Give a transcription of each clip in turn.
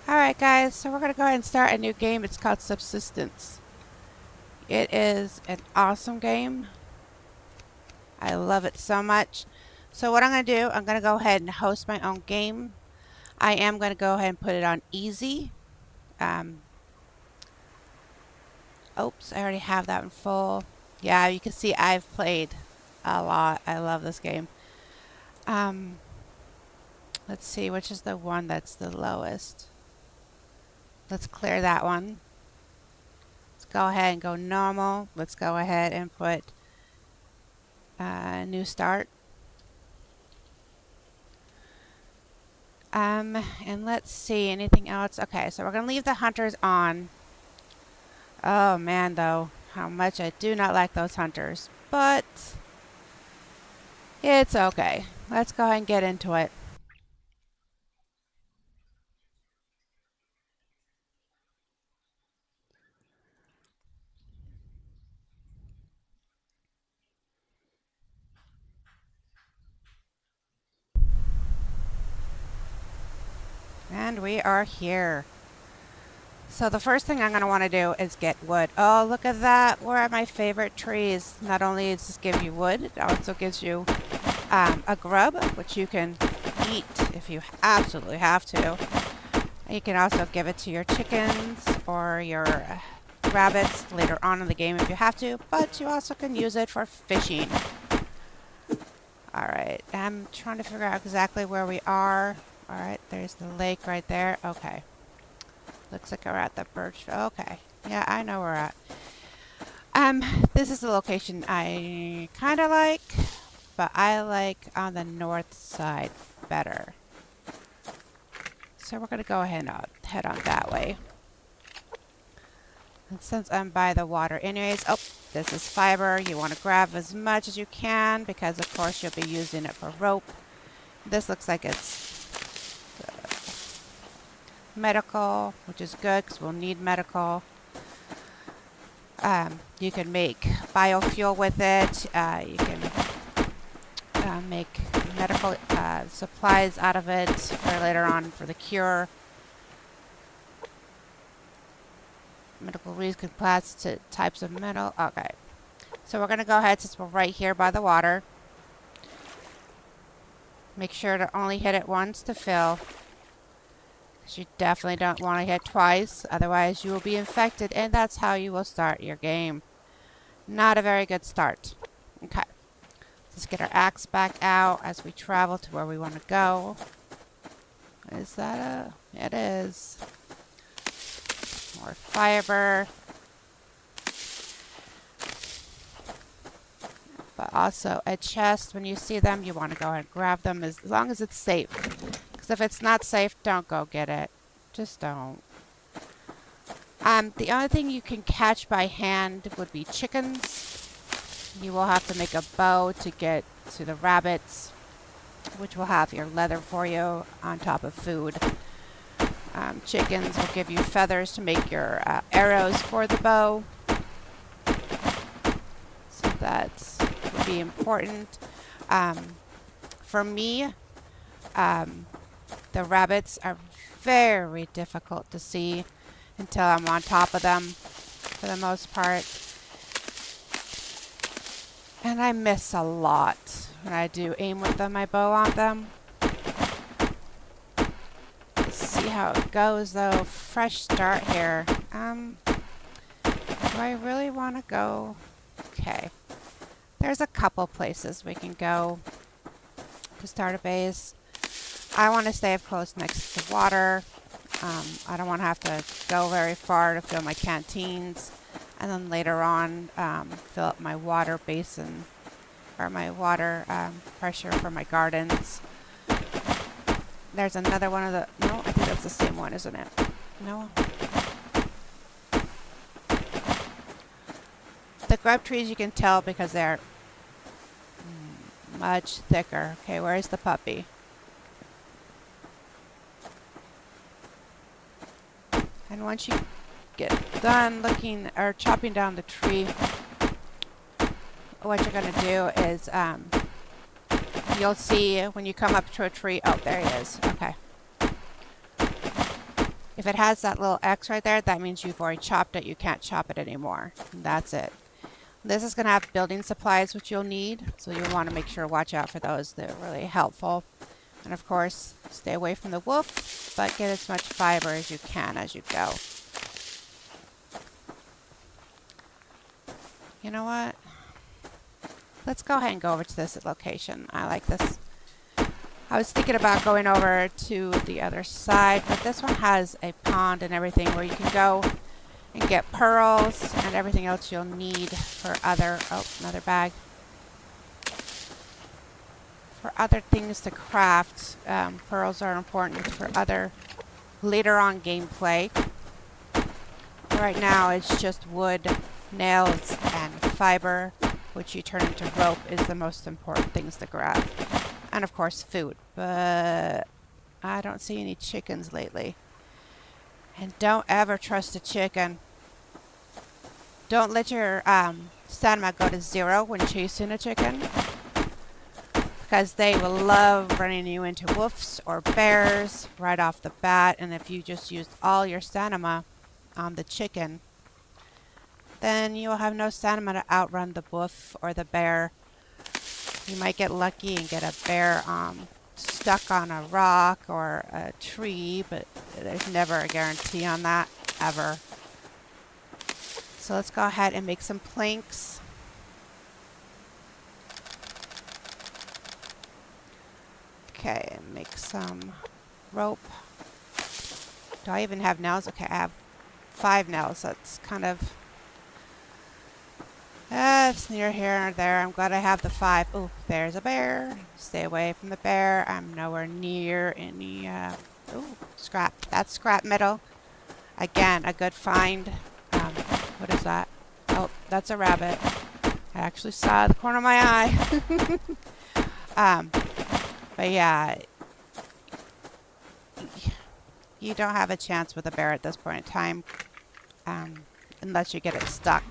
Alright guys, so we're going to go ahead and start a new game. It's called Subsistence. It is an awesome game. I love it so much. So what I'm going to do, I'm going to go ahead and host my own game. I am going to go ahead and put it on easy. Oops, I already have that one full. Yeah, you can see I've played a lot. I love this game. Let's see, which is the one that's the lowest. Let's clear that one. Let's go ahead and go normal. Let's go ahead and put new start. And let's see, anything else? Okay, so we're going to leave the hunters on. Oh man, though, how much I do not like those hunters. But it's okay. Let's go ahead and get into it. And we are here. So the first thing I'm going to want to do is get wood. Oh, look at that. Where are my favorite trees? Not only does this give you wood, it also gives you a grub, which you can eat if you absolutely have to. You can also give it to your chickens or your rabbits later on in the game if you have to, but you also can use it for fishing. Alright, I'm trying to figure out exactly where we are. Alright, there's the lake right there. Okay. Looks like we're at the birch. Okay. Yeah, I know where we're at. This is the location I kind of like, but I like on the north side better. So we're going to go ahead and head on that way. And since I'm by the water anyways, oh, this is fiber. You want to grab as much as you can because of course you'll be using it for rope. This looks like it's medical, which is good because we'll need medical. You can make biofuel with it. You can make medical supplies out of it for later on for the cure. Medical resin types of metal. Okay. So we're going to go ahead, since we're right here by the water. Make sure to only hit it once to fill. Because you definitely don't want to hit twice. Otherwise you will be infected, and that's how you will start your game. Not a very good start. Okay. Let's get our axe back out as we travel to where we want to go. Is that a... It is. More fiber. But also a chest. When you see them, you want to go ahead and grab them as long as it's safe. Because if it's not safe, don't go get it. Just don't. The only thing you can catch by hand would be chickens. You will have to make a bow to get to the rabbits, which will have your leather for you on top of food. Chickens will give you feathers to make your arrows for the bow. So that would be important. For me, the rabbits are very difficult to see until I'm on top of them for the most part. And I miss a lot when I do aim with my bow on them. Let's see how it goes though. Fresh start here. Do I really want to go? Okay. There's a couple places we can go to start a base. I want to stay close next to water. I don't want to have to go very far to fill my canteens. And then later on, fill up my water basin or my water pressure for my gardens. There's another one of the... No, I think that's the same one, isn't it? No. The grub trees you can tell because they're much thicker. Okay, where's the puppy? And once you get done looking or chopping down the tree, what you're going to do is you'll see when you come up to a tree. Oh, there he is. Okay. If it has that little X right there, that means you've already chopped it. You can't chop it anymore. And that's it. This is going to have building supplies, which you'll need. So you'll want to make sure to watch out for those. They're really helpful. And of course, stay away from the wolf, but get as much fiber as you can as you go. You know what? Let's go ahead and go over to this location. I like this. I was thinking about going over to the other side, but this one has a pond and everything where you can go and get pearls and everything else you'll need for other, oh, another bag. For other things to craft. Pearls are important for other later on gameplay. Right now it's just wood, nails, and fiber, which you turn into rope, is the most important things to grab. And of course food, but I don't see any chickens lately. And don't ever trust a chicken. Don't let your stamina go to 0 when chasing a chicken, because they will love running you into wolves or bears right off the bat. And if you just used all your stamina on the chicken, then you'll have no stamina to outrun the wolf or the bear. You might get lucky and get a bear stuck on a rock or a tree, but there's never a guarantee on that, ever. So let's go ahead and make some planks. Okay, make some rope. Do I even have nails? Okay, I have 5 nails. That's kind of... it's near here or there. I'm glad I have the 5. Oh, there's a bear. Stay away from the bear. I'm nowhere near any... oh, scrap. That's scrap metal. Again, a good find. What is that? Oh, that's a rabbit. I actually saw the corner of my eye. But yeah, you don't have a chance with a bear at this point in time, unless you get it stuck.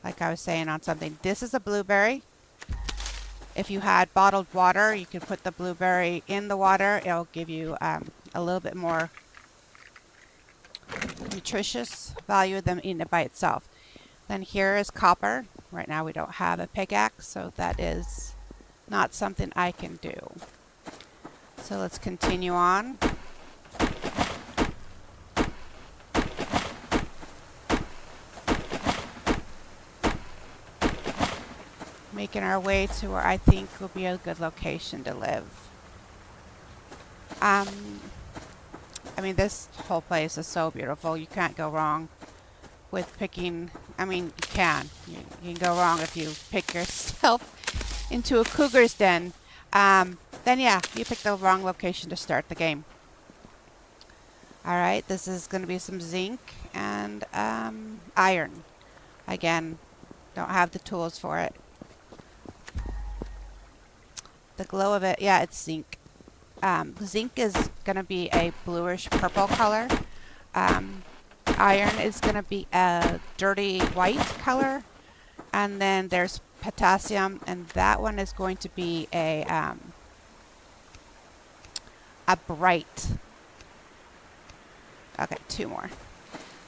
Like I was saying on something. This is a blueberry. If you had bottled water, you could put the blueberry in the water. It'll give you a little bit more nutritious value than eating it by itself. Then here is copper. Right now we don't have a pickaxe, so that is not something I can do. So let's continue on. Making our way to where I think will be a good location to live. I mean, this whole place is so beautiful. You can't go wrong with picking. I mean, you can. You can go wrong if you pick yourself into a cougar's den. Then yeah, you picked the wrong location to start the game. Alright, this is going to be some zinc and iron. Again, don't have the tools for it. The glow of it, yeah, it's zinc. Zinc is going to be a bluish purple color. Iron is going to be a dirty white color. And then there's potassium, and that one is going to be a bright. Okay, 2 more.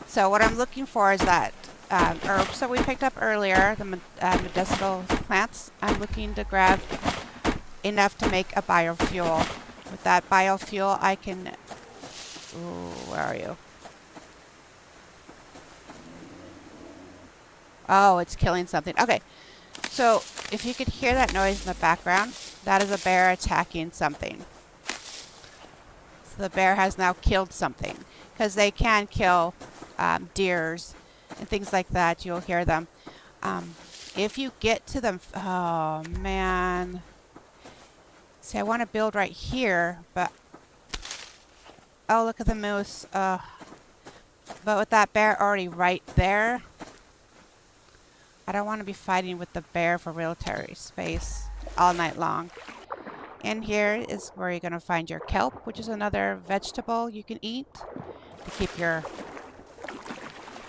So what I'm looking for is that herbs that we picked up earlier, the medicinal plants. I'm looking to grab enough to make a biofuel. With that biofuel, I can... Ooh, where are you? Oh, it's killing something. Okay, so if you could hear that noise in the background, that is a bear attacking something. So the bear has now killed something, because they can kill deers and things like that. You'll hear them. If you get to them... Oh, man. See, I want to build right here, but... Oh, look at the moose. But with that bear already right there... I don't want to be fighting with the bear for military space all night long. In here is where you're going to find your kelp, which is another vegetable you can eat to keep your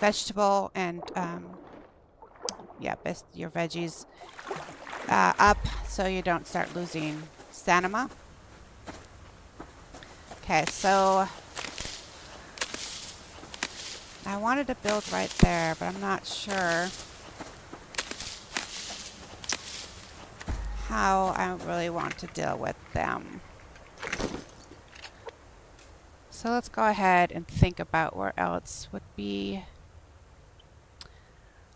vegetable and your veggies up so you don't start losing stamina. Okay, so I wanted to build right there, but I'm not sure how I really want to deal with them. So let's go ahead and think about where else would be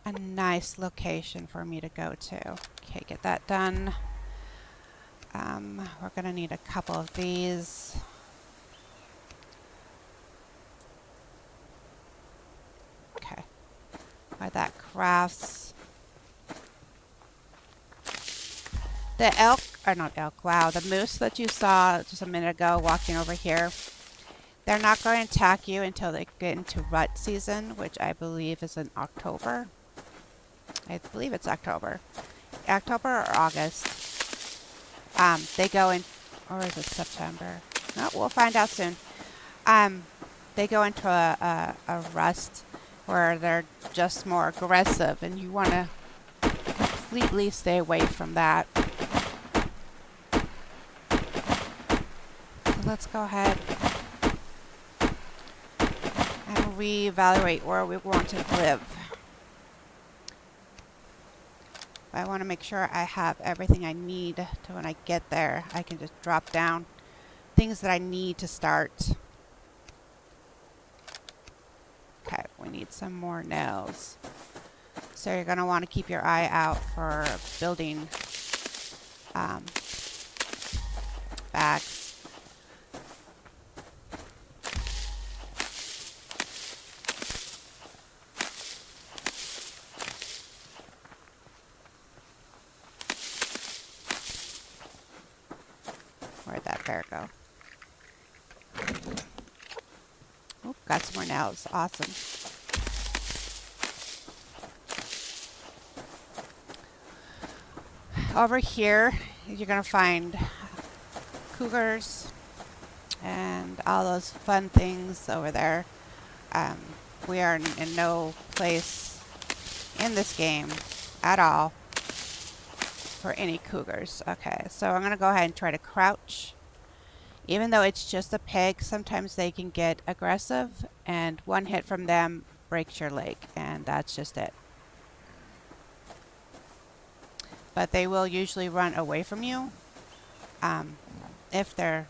a nice location for me to go to. Okay, get that done. We're going to need a couple of these. Okay, while that crafts. The elk, or not elk, wow, the moose that you saw just a minute ago walking over here, they're not going to attack you until they get into rut season, which I believe is in October. I believe it's October. October or August. They go in, or is it September? No, we'll find out soon. They go into a rust where they're just more aggressive, and you want to completely stay away from that. So let's go ahead and reevaluate where we want to live. I want to make sure I have everything I need to when I get there. I can just drop down things that I need to start. Okay, we need some more nails. So you're going to want to keep your eye out for building bags. Where'd that bear go? Oh, got some more nails. Awesome. Over here, you're going to find cougars and all those fun things over there. We are in no place in this game at all for any cougars. Okay, so I'm going to go ahead and try to crouch. Even though it's just a pig, sometimes they can get aggressive, and one hit from them breaks your leg, and that's just it. But they will usually run away from you if they're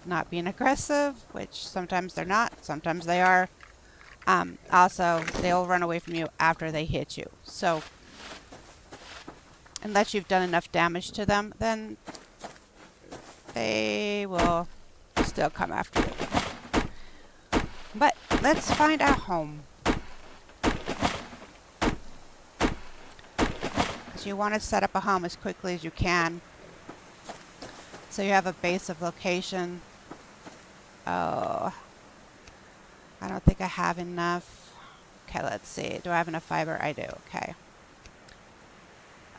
not being aggressive, which sometimes they're not, sometimes they are. Also, they'll run away from you after they hit you. So, unless you've done enough damage to them, then they will still come after you. But let's find a home. You want to set up a home as quickly as you can, so you have a base of location. Oh, I don't think I have enough. Okay, let's see. Do I have enough fiber? I do. Okay.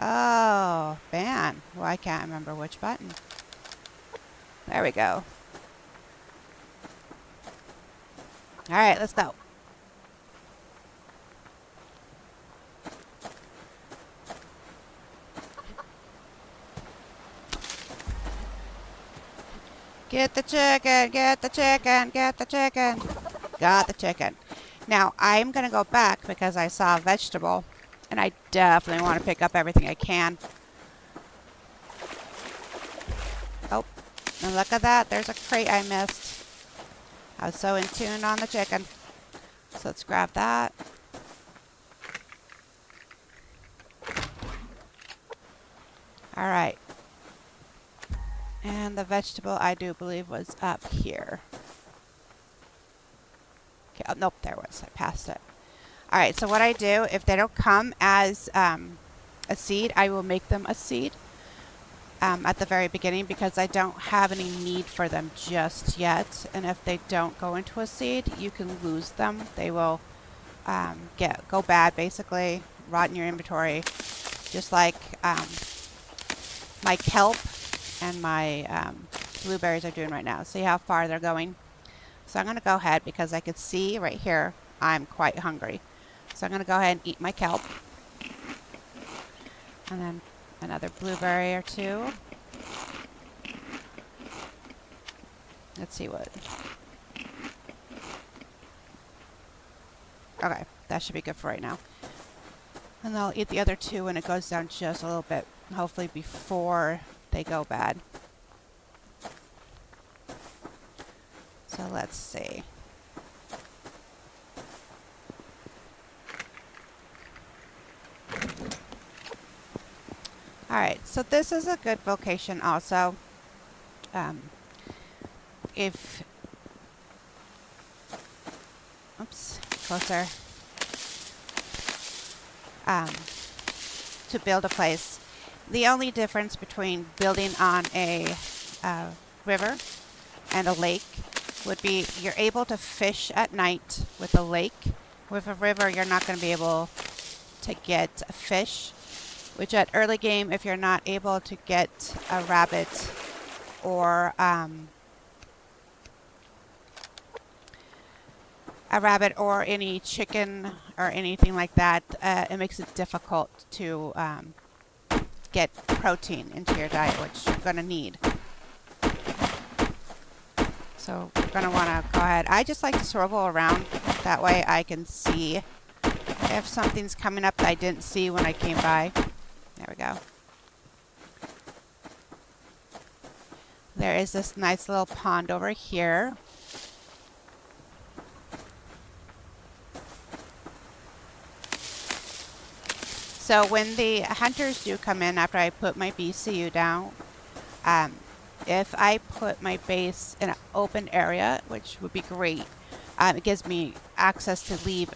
Oh, man. Well, I can't remember which button. There we go. All right, let's go. Get the chicken, get the chicken, get the chicken. Got the chicken. Now, I'm going to go back because I saw a vegetable, and I definitely want to pick up everything I can. Oh, and look at that. There's a crate I missed. I was so in tune on the chicken. So let's grab that. All right. And the vegetable, I do believe, was up here. Okay, oh, nope, there was. I passed it. All right, so what I do, if they don't come as a seed, I will make them a seed at the very beginning because I don't have any need for them just yet. And if they don't go into a seed, you can lose them. They will go bad, basically, rot in your inventory, just like my kelp and my blueberries are doing right now. See how far they're going? So I'm going to go ahead because I can see right here I'm quite hungry. So I'm going to go ahead and eat my kelp. And then another blueberry or two. Let's see what. Okay, that should be good for right now. And I'll eat the other two when it goes down just a little bit, hopefully before they go bad. So let's see. Alright, so this is a good location also. If... Oops, closer. To build a place. The only difference between building on a river and a lake would be you're able to fish at night with a lake. With a river, you're not going to be able to get a fish, which at early game, if you're not able to get a rabbit or any chicken or anything like that, it makes it difficult to get protein into your diet, which you're going to need. So we're going to want to go ahead. I just like to swivel around. That way I can see if something's coming up that I didn't see when I came by. There we go. There is this nice little pond over here. So when the hunters do come in after I put my BCU down, if I put my base in an open area, which would be great, it gives me access to leave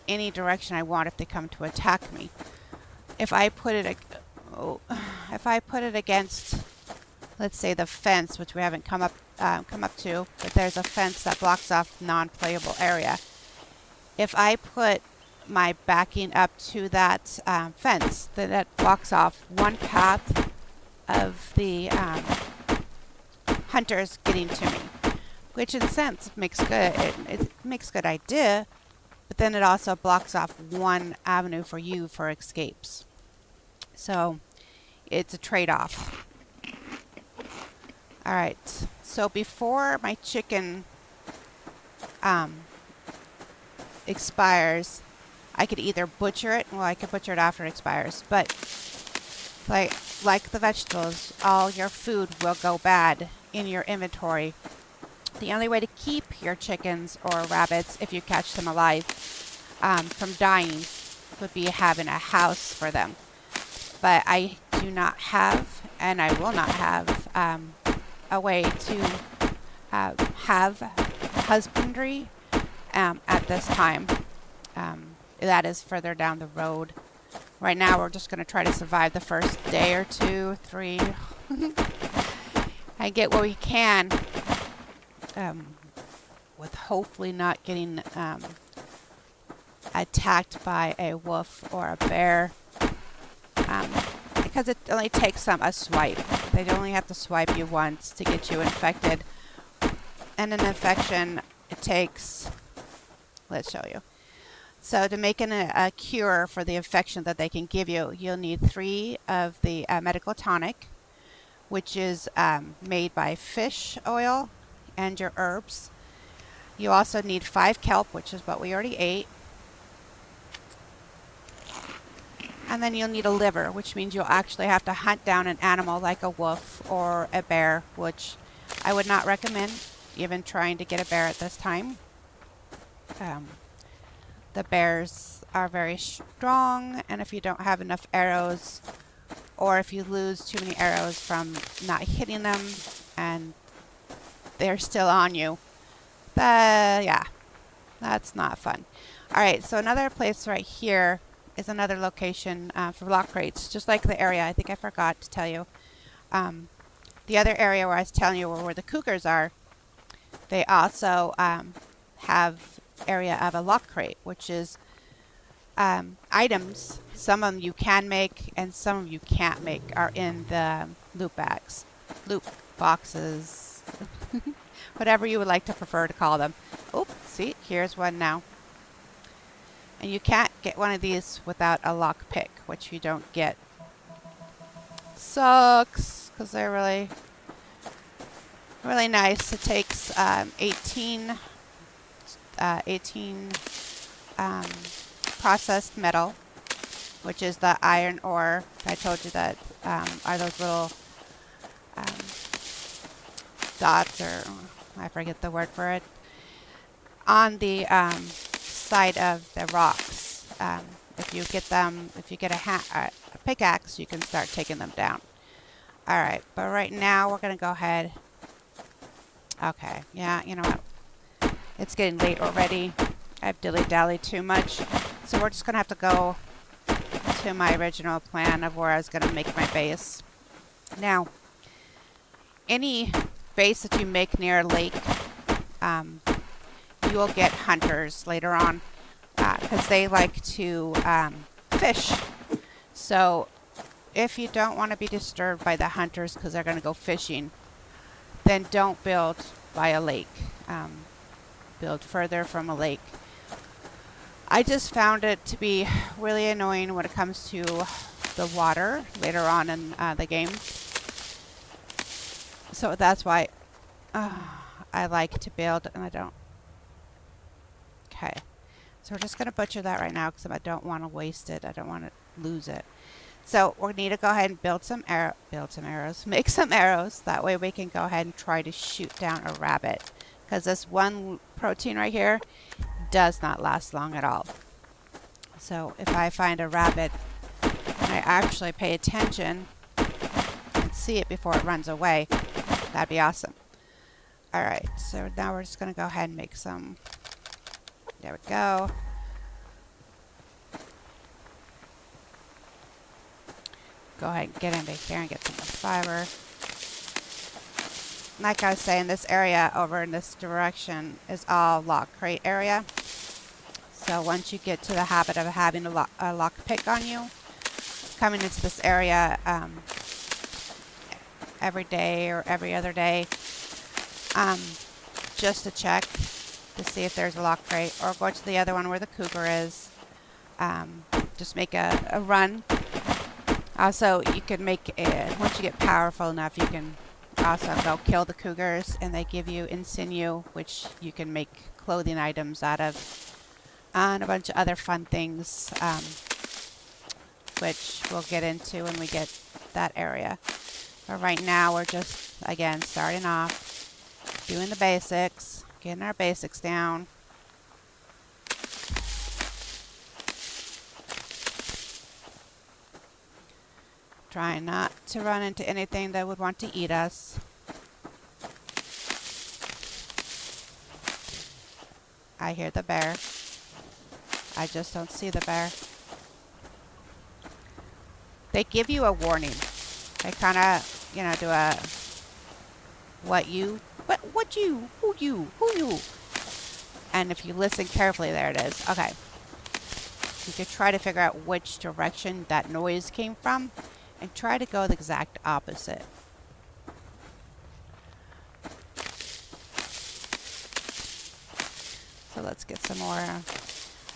any direction I want if they come to attack me. If I put it against, let's say, the fence, which we haven't come up to, but there's a fence that blocks off non-playable area. If I put my backing up to that fence, then that blocks off one path of the hunters getting to me, which in a sense makes good. It makes good idea, but then it also blocks off one avenue for you for escapes. So it's a trade-off. All right. So before my chicken expires, I could either butcher it, well, I could butcher it after it expires, but like the vegetables, all your food will go bad in your inventory. The only way to keep your chickens or rabbits, if you catch them alive, from dying would be having a house for them. But I do not have, and I will not have, a way to have husbandry at this time. That is further down the road. Right now, we're just going to try to survive the first day or 2, 3, and get what we can, with hopefully not getting attacked by a wolf or a bear, because it only takes a swipe. They only have to swipe you once to get you infected, and an infection, it takes, let's show you. So to make a cure for the infection that they can give you, you'll need 3 of the medical tonic, which is made by fish oil and your herbs. You also need 5 kelp, which is what we already ate. And then you'll need a liver, which means you'll actually have to hunt down an animal like a wolf or a bear, which I would not recommend even trying to get a bear at this time. The bears are very strong, and if you don't have enough arrows, or if you lose too many arrows from not hitting them and they're still on you, yeah, that's not fun. Alright, so another place right here is another location for lock crates, just like the area. I think I forgot to tell you. The other area where I was telling you where the cougars are, they also have area of a lock crate, which is items. Some of them you can make and some of you can't make are in the loot bags, loot boxes, whatever you would like to prefer to call them. Oh, see, here's one now. And you can't get one of these without a lock pick, which you don't get. Sucks, because they're really, really nice. It takes 18 um, processed metal, which is the iron ore. I told you that are those little um, dots, or I forget the word for it, on the side of the rocks. If you get them, if you get a pickaxe, you can start taking them down. All right, but right now we're gonna go ahead. Okay, yeah, you know what? It's getting late already. I've dilly-dallied too much, so we're just gonna have to go to my original plan of where I was gonna make my base. Now, any base that you make near a lake, you will get hunters later on because they like to fish. So if you don't want to be disturbed by the hunters because they're going to go fishing, then don't build by a lake. Build further from a lake. I just found it to be really annoying when it comes to the water later on in the game. So that's why I like to build, and I don't. Okay, so we're just going to butcher that right now because I don't want to waste it. I don't want to lose it. So we need to go ahead and build some arrows, make some arrows. That way we can go ahead and try to shoot down a rabbit, because this one protein right here does not last long at all. So if I find a rabbit and I actually pay attention and see it before it runs away, that'd be awesome. All right, so now we're just going to go ahead and make some. There we go. Go ahead and get into here and get some more fiber. Like I was saying, this area over in this direction is all lock crate area. So once you get to the habit of having a lock pick on you, coming into this area every day or every other day, just to check to see if there's a lock crate, or go to the other one where the cougar is. Just make a run. Also, you can make once you get powerful enough, you can also go kill the cougars, and they give you insinew, which you can make clothing items out of, and a bunch of other fun things, which we'll get into when we get that area. But right now, we're just, again, starting off, doing the basics, getting our basics down. Trying not to run into anything that would want to eat us. I hear the bear. I just don't see the bear. They give you a warning. They kind of, you know, do a what you, who you. And if you listen carefully, there it is. Okay. You could try to figure out which direction that noise came from, and try to go the exact opposite. So let's get some more.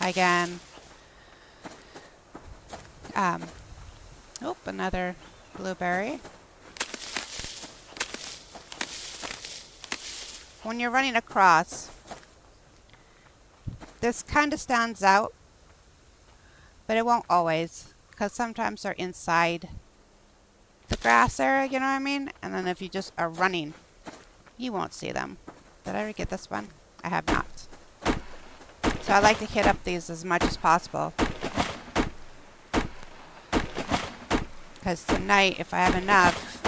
Again. Oh, another blueberry. When you're running across, this kind of stands out, but it won't always, because sometimes they're inside the grass area, you know what I mean? And then if you just are running, you won't see them. Did I ever get this one? I have not. So I like to hit up these as much as possible, because tonight, if I have enough,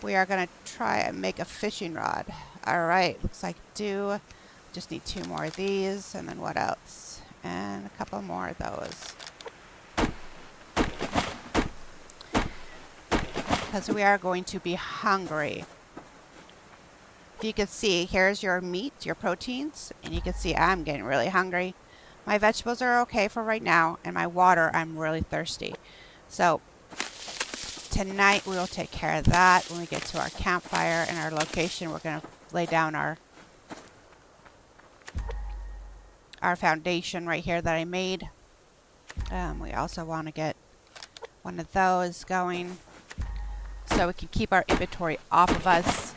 we are going to try and make a fishing rod. Alright, looks like do. Just need 2 more of these, and then what else? And a couple more of those. Because we are going to be hungry. If you can see, here's your meat, your proteins, and you can see I'm getting really hungry. My vegetables are okay for right now, and my water, I'm really thirsty. So tonight we will take care of that. When we get to our campfire and our location, we're going to lay down our foundation right here that I made. We also want to get one of those going, so we can keep our inventory off of us.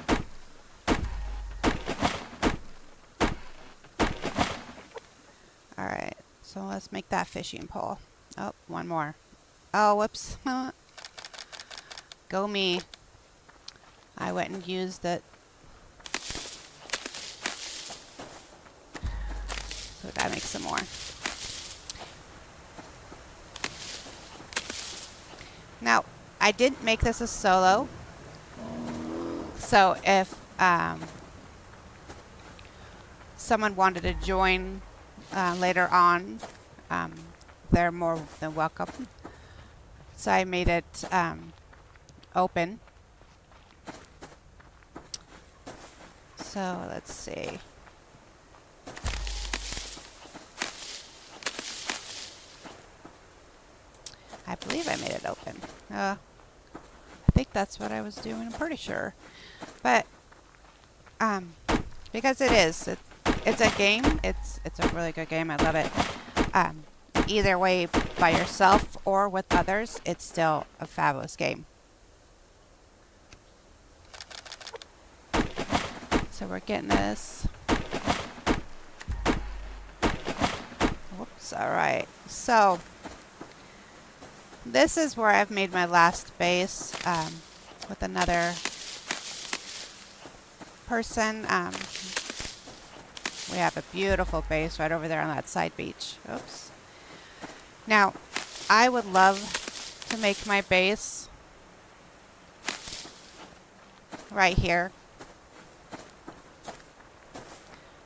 So let's make that fishing pole. Oh, one more. Oh, whoops. Go me. I went and used it. So we gotta make some more. Now, I didn't make this a solo. So if someone wanted to join later on, they're more than welcome. So I made it open. So let's see. I believe I made it open. I think that's what I was doing. I'm pretty sure. But because it's a game. It's a really good game. I love it. Either way, by yourself or with others, it's still a fabulous game. So we're getting this. Whoops. All right. So this is where I've made my last base with another person. We have a beautiful base right over there on that side beach. Oops. Now, I would love to make my base right here.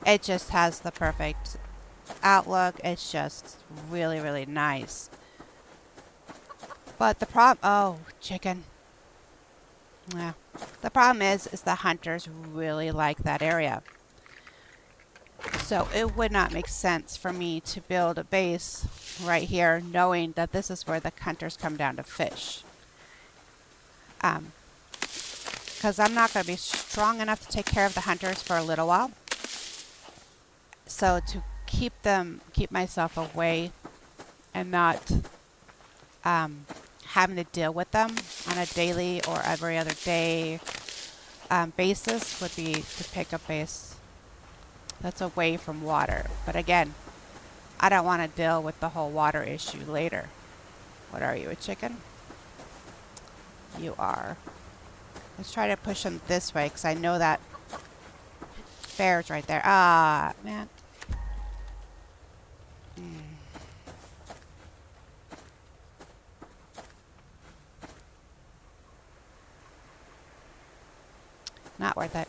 It just has the perfect outlook. It's just really, really nice. But the problem, oh, chicken. Yeah. The problem is the hunters really like that area. So it would not make sense for me to build a base right here knowing that this is where the hunters come down to fish. Because I'm not going to be strong enough to take care of the hunters for a little while. So to keep myself away and not having to deal with them on a daily or every other day basis would be to pick a base that's away from water. But again, I don't want to deal with the whole water issue later. What are you, a chicken? You are. Let's try to push them this way because I know that bear's right there. Ah, man. Not worth it.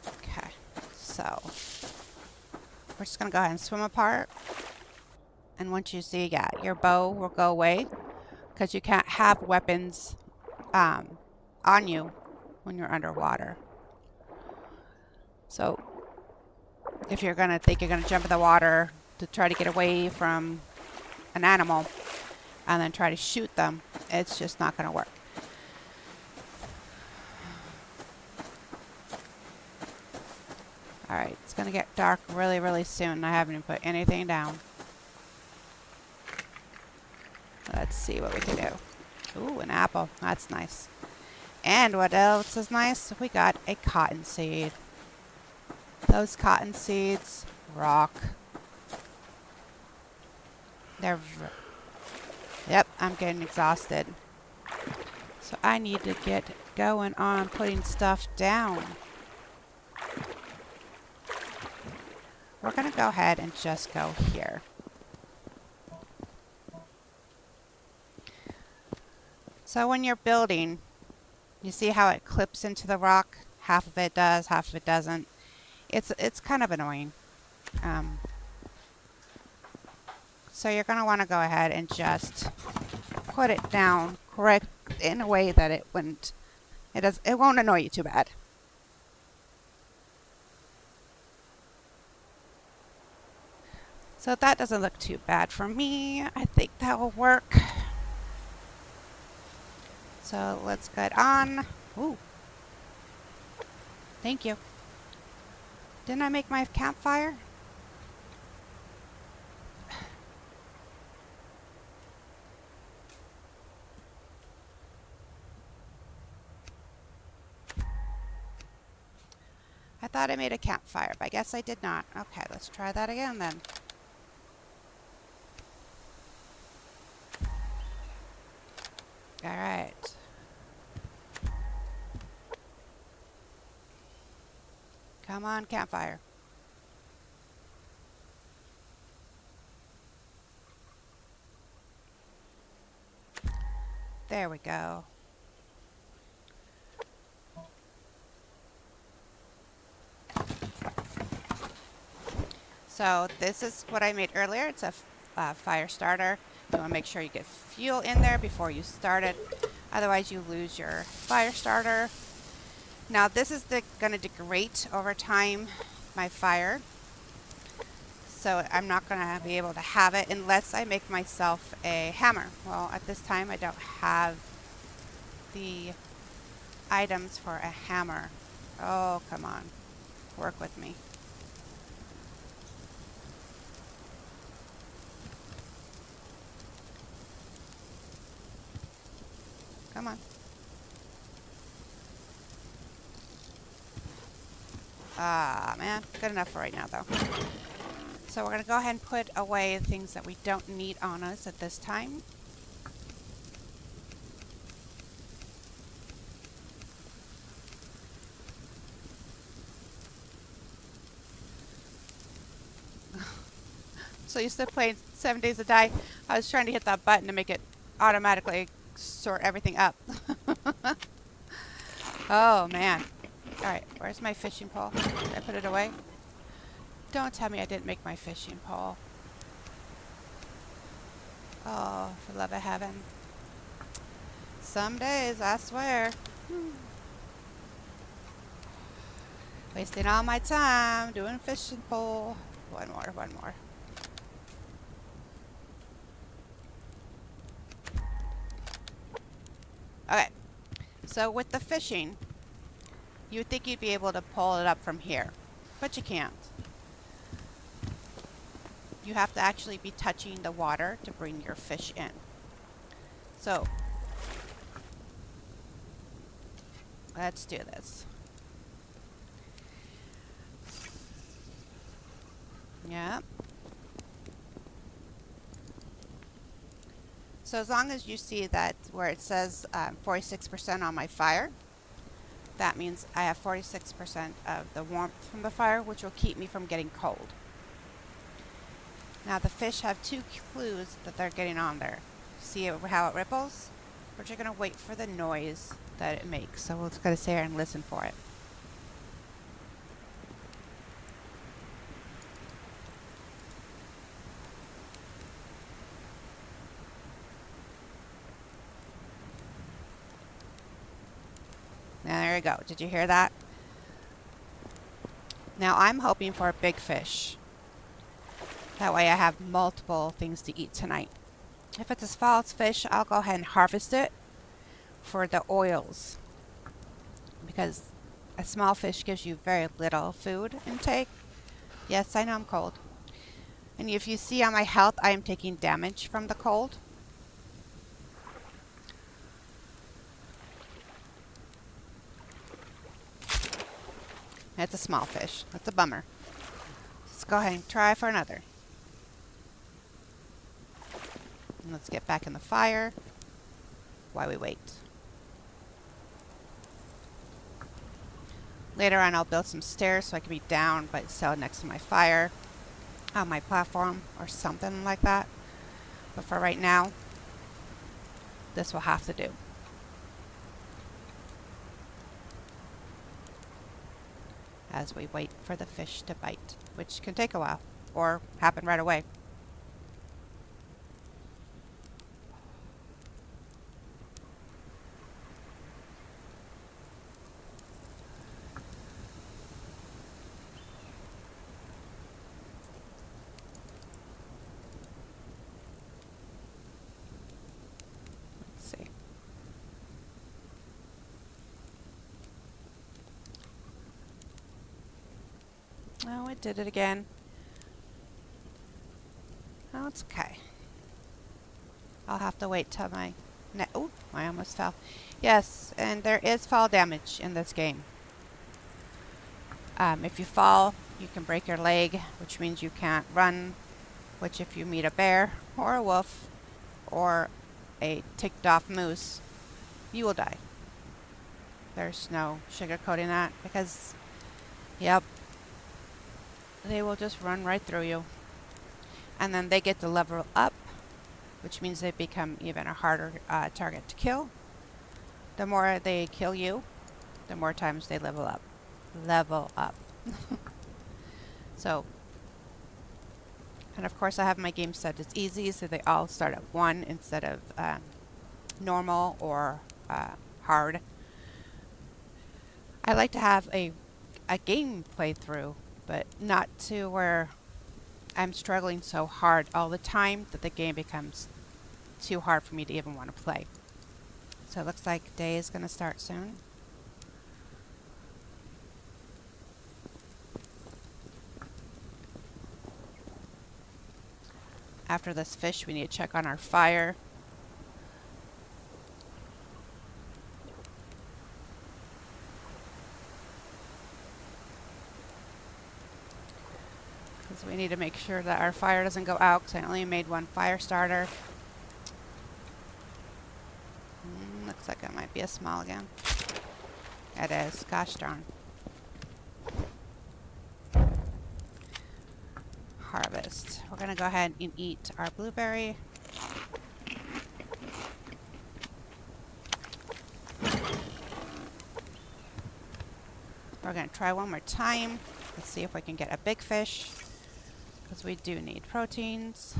Okay, so we're just going to go ahead and swim apart. And once you see, yeah, your bow will go away because you can't have weapons on you when you're underwater. So if you're going to think you're going to jump in the water to try to get away from an animal and then try to shoot them, it's just not going to work. Alright, it's going to get dark really, really soon. I haven't even put anything down. Let's see what we can do. Ooh, an apple. That's nice. And what else is nice? We got a cotton seed. Those cotton seeds rock. Yep, I'm getting exhausted. So I need to get going on putting stuff down. We're going to go ahead and just go here. So when you're building, you see how it clips into the rock? Half of it does, half of it doesn't. It's kind of annoying. So you're going to want to go ahead and just put it down correct in a way that it won't annoy you too bad. So that doesn't look too bad for me. I think that will work. So let's get on. Ooh. Thank you. Didn't I make my campfire? thought I made a campfire, but I guess I did not. Okay, let's try that again then. Alright. Come on, campfire. There we go. So this is what I made earlier. It's a fire starter. You want to make sure you get fuel in there before you start it. Otherwise you lose your fire starter. Now this is going to degrade over time, my fire. So I'm not going to be able to have it unless I make myself a hammer. Well, at this time I don't have the items for a hammer. Oh, come on. Work with me. Come on. Ah, man. Good enough for right now, though. So we're going to go ahead and put away things that we don't need on us at this time. So used to play 7 Days to Die. I was trying to hit that button to make it automatically sort everything up. Oh, man. Alright, where's my fishing pole? Did I put it away? Don't tell me I didn't make my fishing pole. Oh, for love of heaven. Some days, I swear. Wasting all my time doing fishing pole. One more. Okay, so with the fishing, you would think you'd be able to pull it up from here, but you can't. You have to actually be touching the water to bring your fish in. So, let's do this. Yep. So as long as you see that where it says 46% on my fire, that means I have 46% of the warmth from the fire, which will keep me from getting cold. Now the fish have 2 clues that they're getting on there. See how it ripples? We're just going to wait for the noise that it makes. So we're just going to sit here and listen for it. Now there you go. Did you hear that? Now I'm hoping for a big fish. That way I have multiple things to eat tonight. If it's a small fish, I'll go ahead and harvest it for the oils. Because a small fish gives you very little food intake. Yes, I know I'm cold. And if you see on my health, I am taking damage from the cold. That's a small fish. That's a bummer. Let's go ahead and try for another. And let's get back in the fire while we wait. Later on I'll build some stairs so I can be down but still next to my fire on my platform or something like that. But for right now, this will have to do. As we wait for the fish to bite, which can take a while or happen right away. Let's see. Oh, it did it again. Oh, it's okay. I'll have to wait till my... Oh, I almost fell. Yes, and there is fall damage in this game. If you fall, you can break your leg, which means you can't run, which if you meet a bear or a wolf or a ticked off moose, you will die. There's no sugarcoating that because, yep, they will just run right through you. And then they get to level up, which means they become even a harder target to kill. The more they kill you, the more times they level up. Level up. So, and of course I have my game set as easy, so they all start at 1 instead of normal or hard. I like to have a game playthrough, but not to where I'm struggling so hard all the time that the game becomes too hard for me to even want to play. So it looks like day is going to start soon. After this fish, we need to check on our fire. Because we need to make sure that our fire doesn't go out, because I only made 1 fire starter. Looks like it might be a small again. It is. Gosh darn. Harvest. We're going to go ahead and eat our blueberry. We're going to try one more time. Let's see if we can get a big fish, because we do need proteins.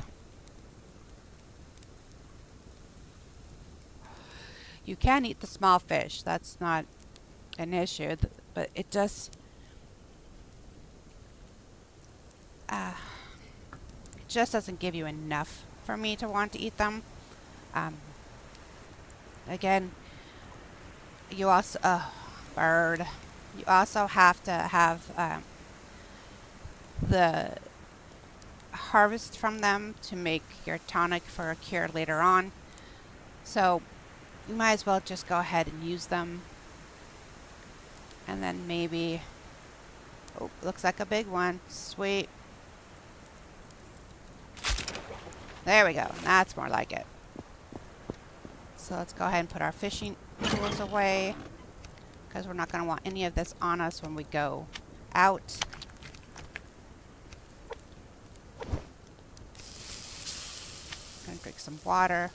You can eat the small fish. That's not an issue, but it just doesn't give you enough for me to want to eat them. Again, you also bird. You also have to have the harvest from them to make your tonic for a cure later on. So you might as well just go ahead and use them. And then maybe, oh, looks like a big one. Sweet. There we go. That's more like it. So let's go ahead and put our fishing tools away, because we're not going to want any of this on us when we go out. Gonna drink some water.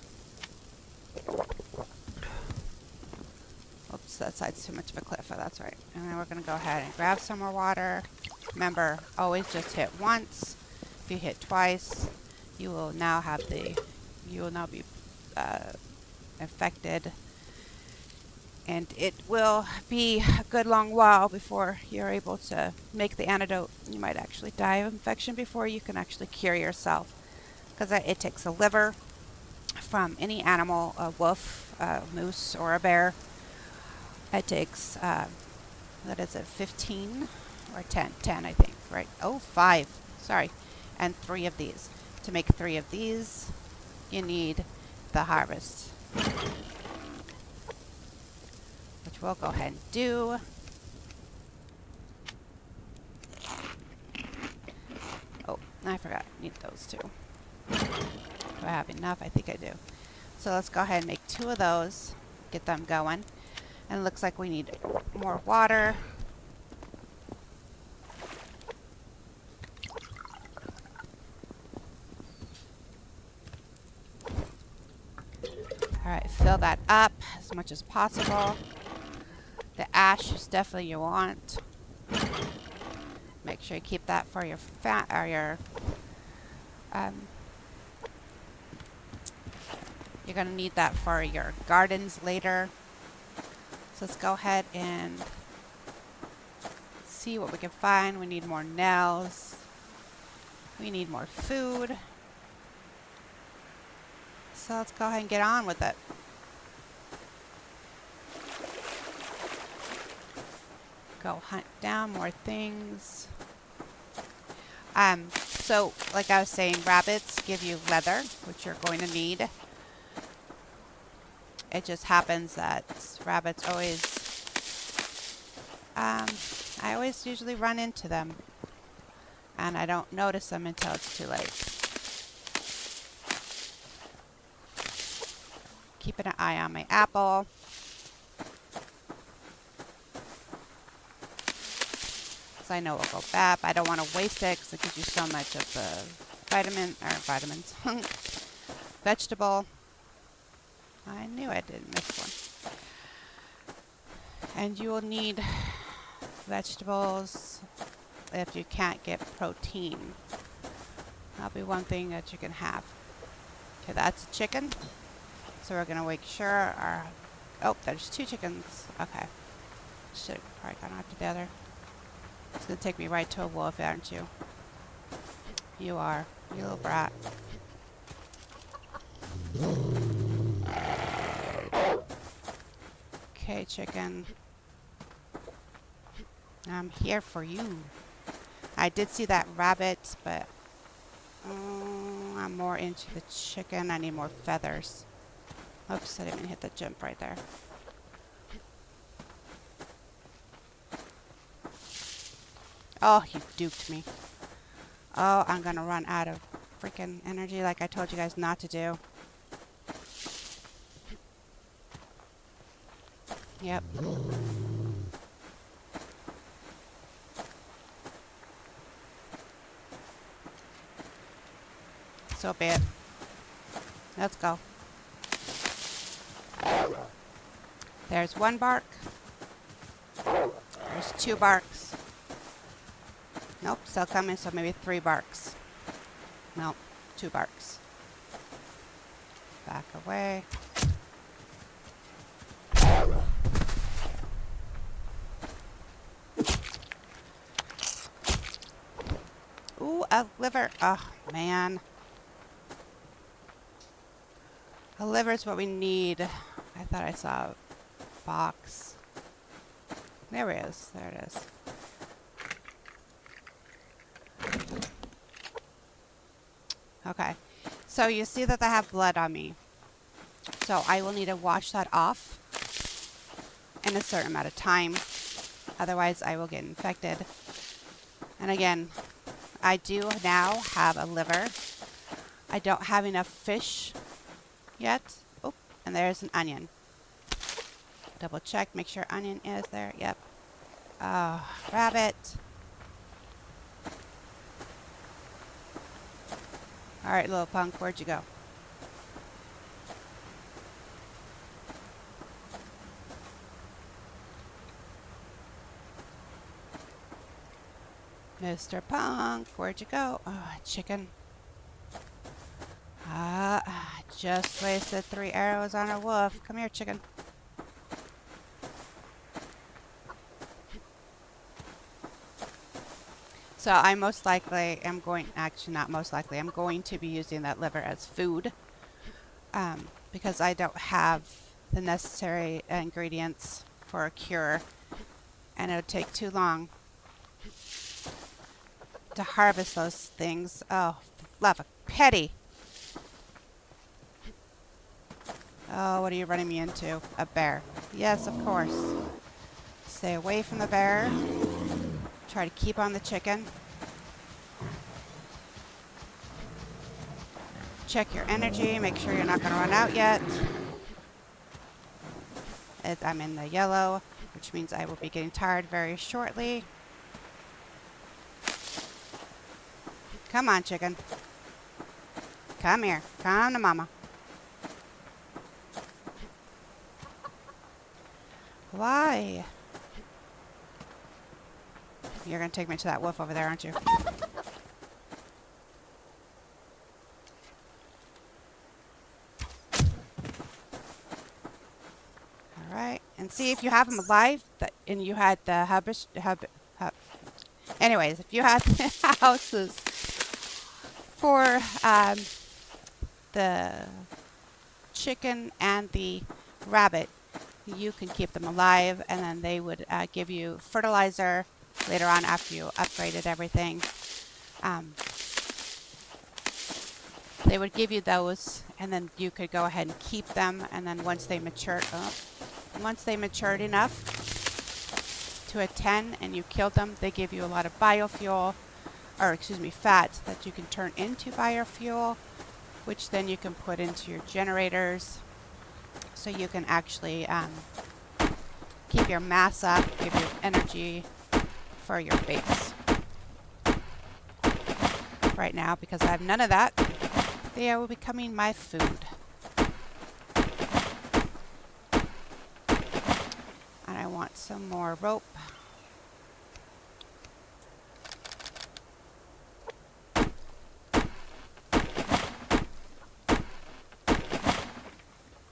Oops, that side's too much of a cliff. Oh, that's right. And then we're going to go ahead and grab some more water. Remember, always just hit once. If you hit twice, you will now be infected, and it will be a good long while before you're able to make the antidote. You might actually die of infection before you can actually cure yourself, because it takes a liver from any animal, a wolf, a moose, or a bear. It takes, what is it, 15 or 10? 10, I think, right? Oh, 5, sorry. And 3 of these. To make 3 of these, you need the harvest, which we'll go ahead and do. Oh, I forgot. Need those too. Do I have enough? I think I do. So let's go ahead and make 2 of those. Get them going. And it looks like we need more water. Alright, fill that up as much as possible. The ash is definitely you want. Make sure you keep that for your fat or your you're gonna need that for your gardens later. So let's go ahead and see what we can find. We need more nails. We need more food. So let's go ahead and get on with it. Go hunt down more things. So like I was saying, rabbits give you leather, which you're going to need. It just happens that rabbits always, I always usually run into them, and I don't notice them until it's too late. Keeping an eye on my apple. So I know it will go bad, but I don't want to waste it because it gives you so much of the vitamins, vegetable. I knew I didn't miss one. And you will need vegetables if you can't get protein. That'll be one thing that you can have. Okay, that's a chicken. So we're going to make sure our... Oh, there's 2 chickens. Okay. Should have probably gone out together. It's going to take me right to a wolf, aren't you? You are. You little brat. Okay, chicken. I'm here for you. I did see that rabbit, but I'm more into the chicken. I need more feathers. Oops, I didn't even hit the jump right there. Oh, you duped me. Oh, I'm gonna run out of freaking energy like I told you guys not to do. Yep. So be it. Let's go. There's 1 bark. There's 2 barks. Nope, still coming, so maybe 3 barks. Nope, 2 barks. Back away. Ooh, a liver. Oh, man. A liver is what we need. I thought I saw a box. There it is. There it is. Okay. So you see that I have blood on me. So I will need to wash that off in a certain amount of time. Otherwise, I will get infected. And again, I do now have a liver. I don't have enough fish yet. Oh, and there's an onion. Double check, make sure onion is there. Yep. Rabbit. Alright, little punk, where'd you go? Mr. Punk, where'd you go? Oh, chicken. Just wasted 3 arrows on a wolf. Come here, chicken. So I most likely am going, actually not most likely, I'm going to be using that liver as food. Because I don't have the necessary ingredients for a cure. And it would take too long to harvest those things. Oh, love a petty. Oh, what are you running me into? A bear. Yes, of course. Stay away from the bear. Try to keep on the chicken. Check your energy. Make sure you're not going to run out yet. I'm in the yellow, which means I will be getting tired very shortly. Come on, chicken. Come here. Come to mama. Why? You're going to take me to that wolf over there, aren't you? Alright. And see if you have them alive. And you had the anyways, if you had the houses for the chicken and the rabbit, you can keep them alive, and then they would give you fertilizer later on after you upgraded everything. They would give you those, and then you could go ahead and keep them, and then once they matured enough, to a 10 and you killed them, they give you a lot of biofuel, or excuse me, fat that you can turn into biofuel, which then you can put into your generators, so you can actually keep your mass up, give you energy for your base. Right now, because I have none of that, they are becoming my food. And I want some more rope.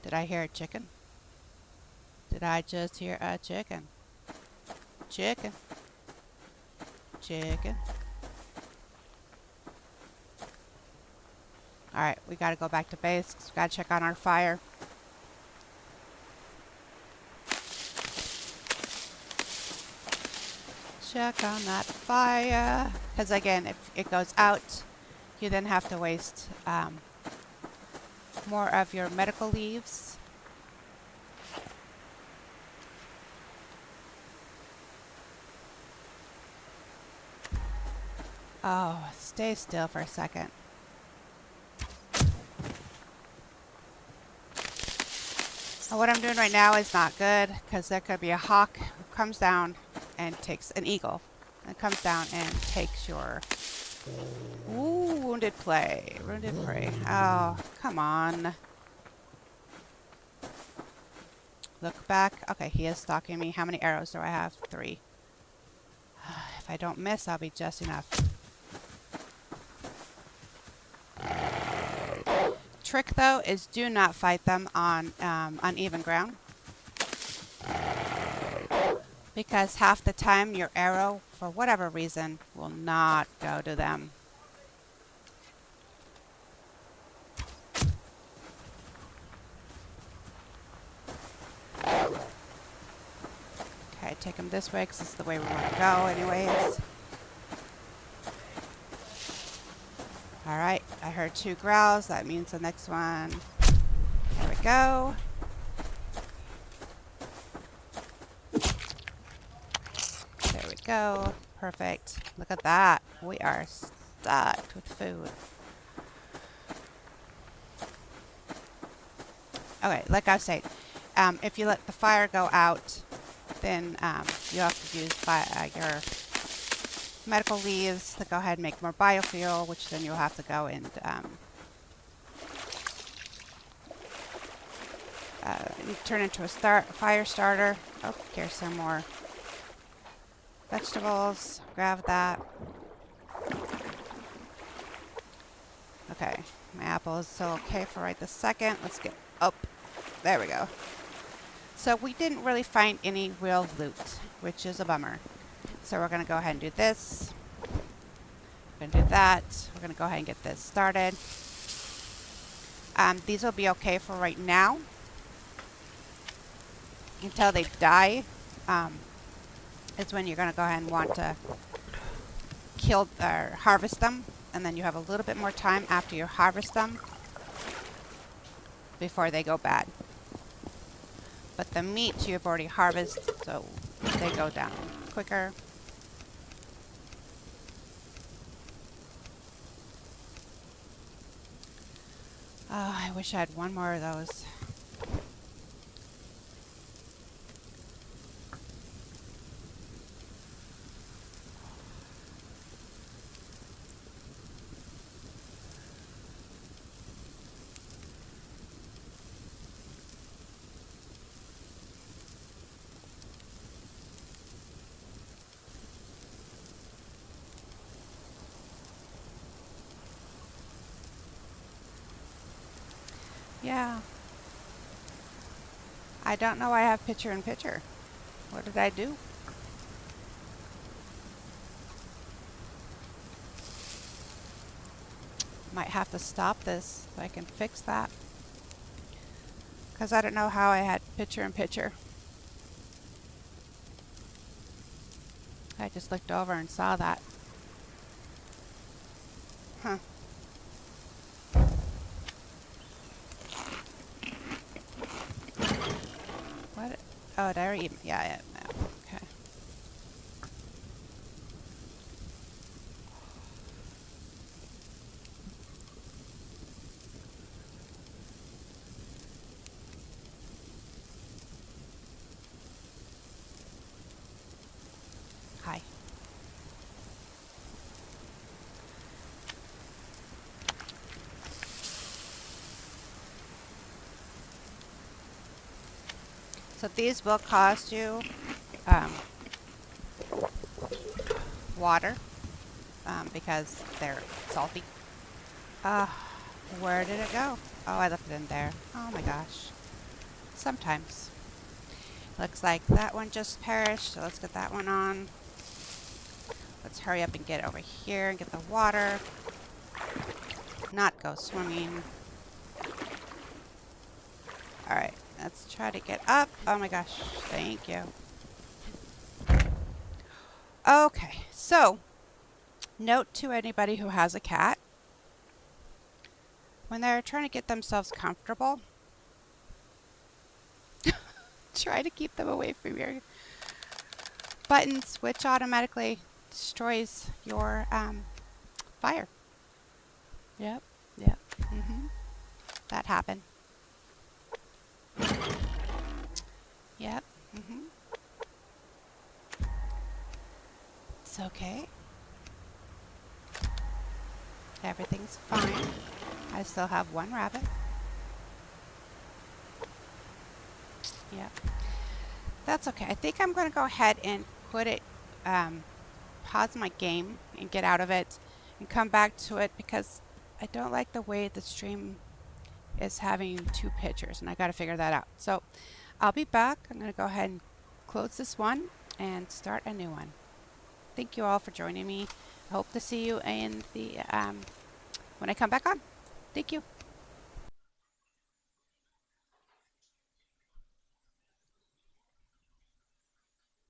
Did I hear a chicken? Did I just hear a chicken? Chicken. Chicken. Alright, we gotta go back to base because we gotta check on our fire. Check on that fire. Because again, if it goes out, you then have to waste more of your medical leaves. Oh, stay still for a second. What I'm doing right now is not good because there could be a hawk who comes down and takes an eagle and comes down and takes your wounded prey. Oh, come on. Look back. Okay, he is stalking me. How many arrows do I have? 3. If I don't miss, I'll be just enough. Trick though is do not fight them on uneven ground, because half the time your arrow, for whatever reason, will not go to them. Okay, take them this way because it's the way we want to go anyways. Alright, I heard 2 growls. That means the next one. There we go. There we go. Perfect. Look at that. We are stocked with food. Okay, like I was saying, if you let the fire go out, then you have to use your medical leaves to go ahead and make more biofuel, which then you'll have to go and turn into a fire starter. Oh, here's some more vegetables. Grab that. Okay, my apple is still okay for right this second. Let's get up. There we go. So we didn't really find any real loot, which is a bummer. So we're going to go ahead and do this. We're going to do that. We're going to go ahead and get this started. These will be okay for right now, until they die. Is when you're going to go ahead and want to kill or harvest them, and then you have a little bit more time after you harvest them before they go bad. But the meat you've already harvested, so they go down quicker. Oh, I wish I had one more of those. Yeah. I don't know why I have picture-in-picture. What did I do? Might have to stop this so I can fix that, because I don't know how I had picture-in-picture. I just looked over and saw that. Huh. What? Oh, did I already eat? Yeah, yeah. Okay. Hi. So these will cost you water because they're salty. Uh, where did it go? Oh, I left it in there. Oh my gosh. Sometimes. Looks like that one just perished, so let's get that one on. Let's hurry up and get over here and get the water. Not go swimming. Alright, let's try to get up. Oh my gosh, thank you. Okay, so note to anybody who has a cat. When they're trying to get themselves comfortable, try to keep them away from your buttons, which automatically destroys your fire. Yep, yep. That happened. Yep. It's okay. Everything's fine. I still have one rabbit. Yep. That's okay. I think I'm going to go ahead and put it, pause my game and get out of it and come back to it because I don't like the way the stream is having two pictures and I got to figure that out. So I'll be back. I'm going to go ahead and close this one and start a new one. Thank you all for joining me. I hope to see you in the when I come back on. Thank you.